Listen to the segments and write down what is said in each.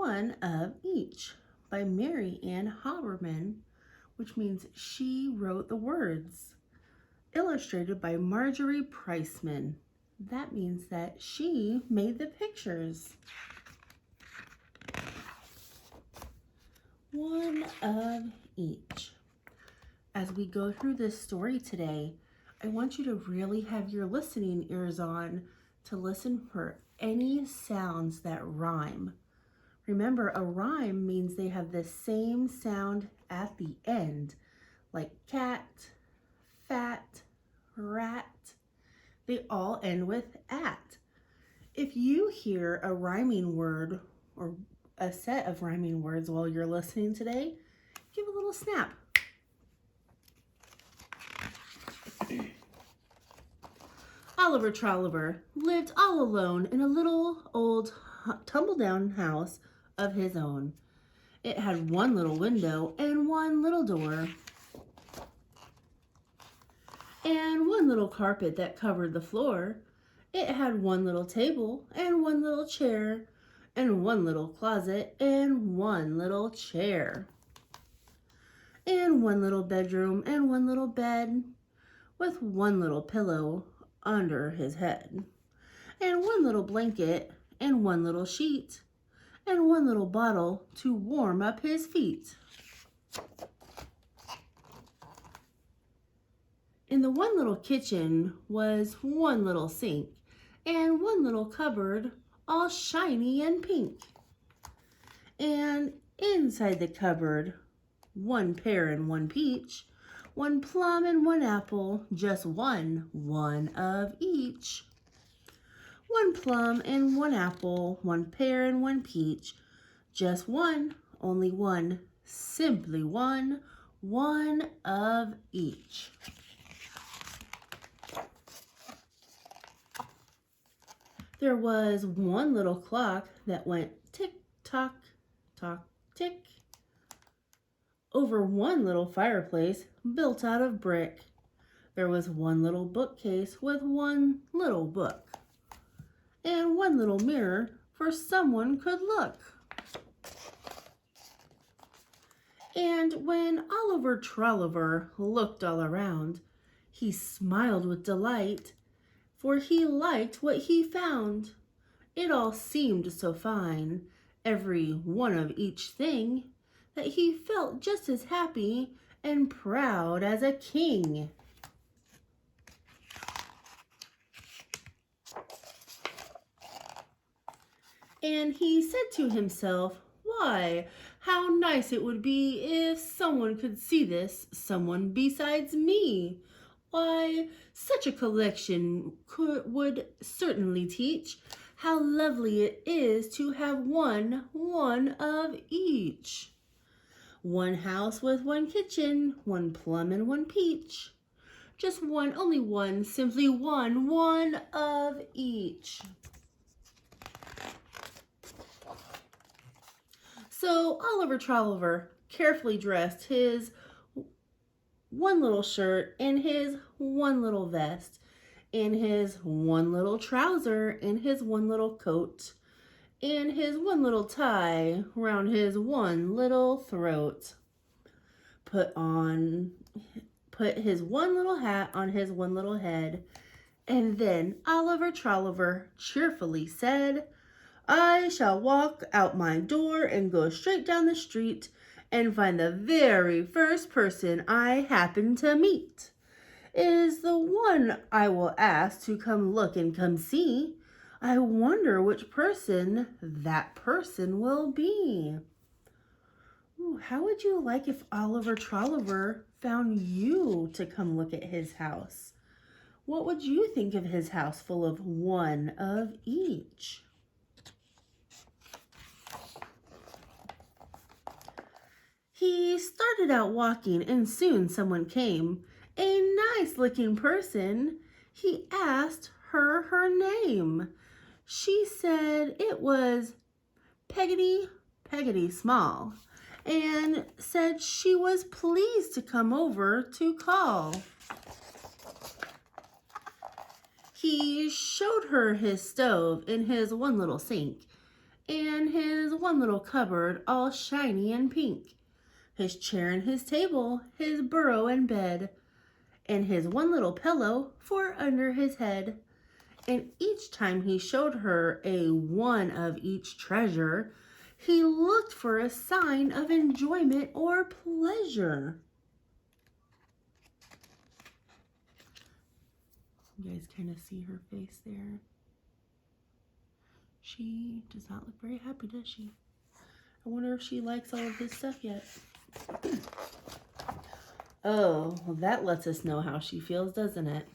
One of Each by Mary Ann Haberman, which means she wrote the words. Illustrated by Marjorie Priceman. That means that she made the pictures. One of Each. As we go through this story today, I want you to really have your listening ears on to listen for any sounds that rhyme. Remember, a rhyme means they have the same sound at the end, like cat, fat, rat. They all end with at. If you hear a rhyming word or a set of rhyming words while you're listening today, give a little snap. Oliver Trolliver lived all alone in a little old tumble-down house of his own. It had one little window and one little door, and one little carpet that covered the floor. It had one little table and one little chair, and one little closet and one little chair, and one little bedroom and one little bed with one little pillow under his head, and one little blanket and one little sheet, and one little bottle to warm up his feet. In the one little kitchen was one little sink and one little cupboard all shiny and pink. And inside the cupboard, one pear and one peach, one plum and one apple, just one of each. One plum and one apple, one pear and one peach, just one, only one, simply one of each. There was one little clock that went tick tock, tock, tick, over one little fireplace built out of brick. There was one little bookcase with one little book, and one little mirror for someone could look. And when Oliver Trolliver looked all around, he smiled with delight, for he liked what he found. It all seemed so fine, every one of each thing, that he felt just as happy and proud as a king. And he said to himself, "Why, how nice it would be if someone could see this, someone besides me. Why, such a collection would certainly teach how lovely it is to have one of each. One house with one kitchen, one plum and one peach. Just one, only one, simply one of each." So Oliver Trolliver carefully dressed his one little shirt and his one little vest and his one little trouser and his one little coat and his one little tie round his one little throat. Put his one little hat on his one little head, and then Oliver Trolliver cheerfully said, "I shall walk out my door and go straight down the street and find the very first person I happen to meet is the one I will ask to come look and come see. I wonder which person that person will be." Ooh, how would you like if Oliver Trolliver found you to come look at his house? What would you think of his house full of one of each? He started out walking, and soon someone came, a nice-looking person. He asked her name. She said it was Peggotty Small, and said she was pleased to come over to call. He showed her his stove and his one little sink, and his one little cupboard all shiny and pink, his chair and his table, his burrow and bed, and his one little pillow for under his head. And each time he showed her a one of each treasure, he looked for a sign of enjoyment or pleasure. You guys kind of see her face there. She does not look very happy, does she? I wonder if she likes all of this stuff yet. Oh, well, that lets us know how she feels, doesn't it?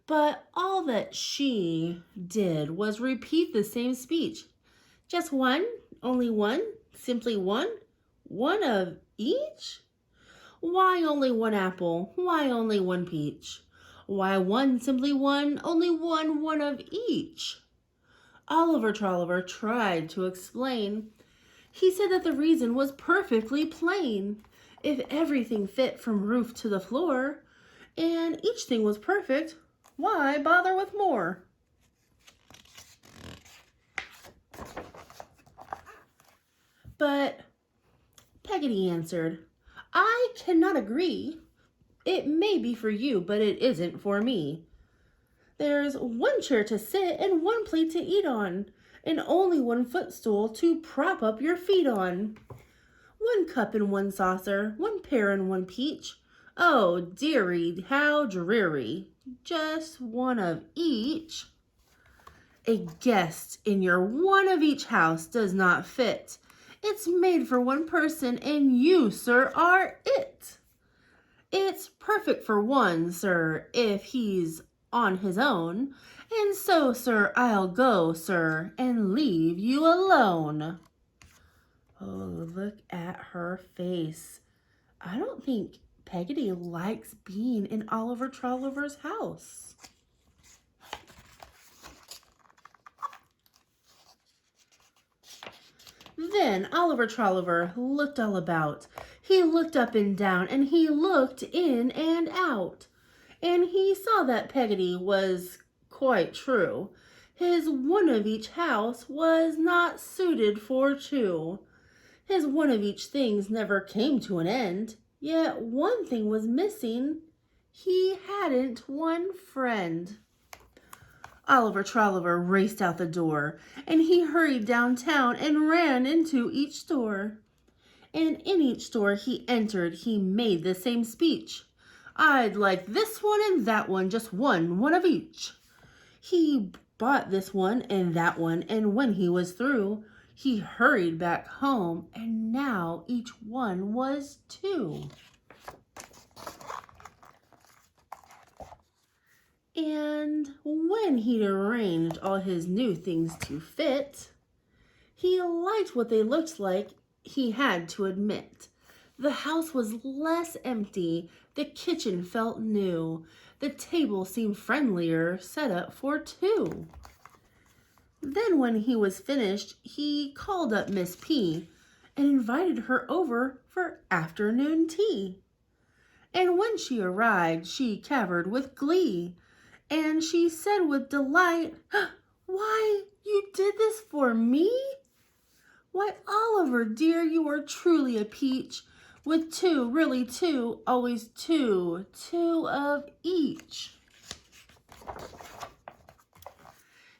But all that she did was repeat the same speech. Just one, only one, simply one of each? Why only one apple? Why only one peach? Why one, simply one, only one of each? Oliver Trolliver tried to explain. He said that the reason was perfectly plain. If everything fit from roof to the floor, and each thing was perfect, why bother with more? But Peggotty answered, I cannot agree. It may be for you, but it isn't for me. There's one chair to sit and one plate to eat on, and only one footstool to prop up your feet on. One cup and one saucer, one pear and one peach. Oh, dearie, how dreary. Just one of each. A guest in your one of each house does not fit. It's made for one person, and you, sir, are it. It's perfect for one, sir, if he's on his own. And so, sir, I'll go, sir, and leave you alone. Oh, look at her face. I don't think Peggotty likes being in Oliver Trolliver's house. Then Oliver Trolliver looked all about. He looked up and down, and he looked in and out. And he saw that Peggotty was quite true. His one of each house was not suited for two. His one of each things never came to an end. Yet one thing was missing. He hadn't one friend. Oliver Trolliver raced out the door, and he hurried downtown and ran into each store. And in each store he entered, he made the same speech. I'd like this one and that one, just one of each. He bought this one, and when he was through, he hurried back home, and now each one was two. And when he'd arranged all his new things to fit, he liked what they looked like, he had to admit. The house was less empty, the kitchen felt new, the table seemed friendlier, set up for two. Then when he was finished, he called up Miss P and invited her over for afternoon tea. And when she arrived, she capered with glee, and she said with delight, Why, you did this for me? Why, Oliver, dear, you are truly a peach, with two, really two, always two of each.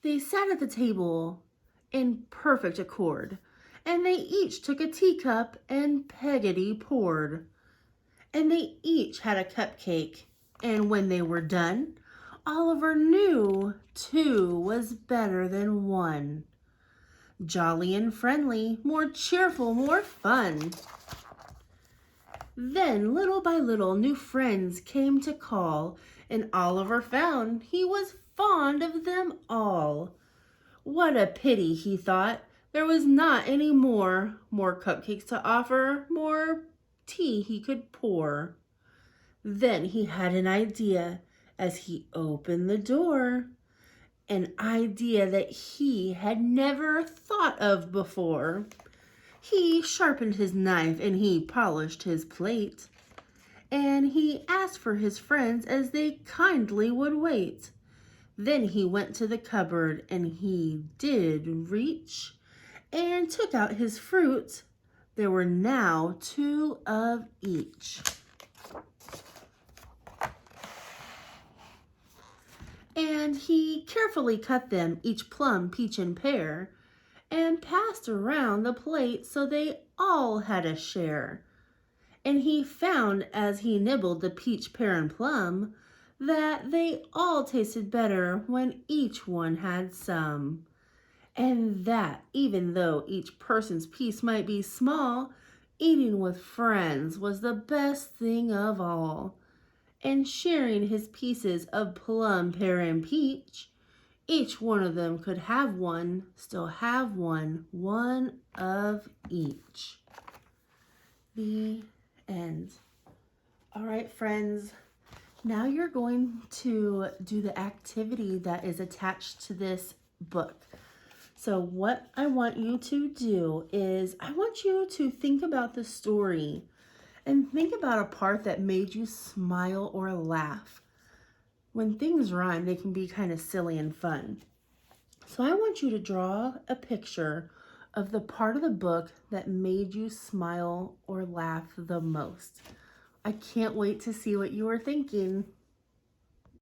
They sat at the table in perfect accord, and they each took a teacup, and Peggotty poured. And they each had a cupcake, and when they were done, Oliver knew two was better than one. Jolly and friendly, more cheerful, more fun. Then, little by little, new friends came to call, and Oliver found he was fond of them all. What a pity, he thought, there was not any more cupcakes to offer, more tea he could pour. Then he had an idea as he opened the door, an idea that he had never thought of before. He sharpened his knife and he polished his plate, and he asked for his friends as they kindly would wait. Then he went to the cupboard and he did reach and took out his fruit. There were now 2 of each. And he carefully cut them, each plum, peach, and pear, and passed around the plate so they all had a share. And he found as he nibbled the peach, pear, and plum that they all tasted better when each one had some. And that even though each person's piece might be small, eating with friends was the best thing of all. And sharing his pieces of plum, pear, and peach, each one of them could have one, still have one of each. The end. All right, friends. Now you're going to do the activity that is attached to this book. So what I want you to do is I want you to think about the story and think about a part that made you smile or laugh. When things rhyme, they can be kind of silly and fun. So I want you to draw a picture of the part of the book that made you smile or laugh the most. I can't wait to see what you are thinking.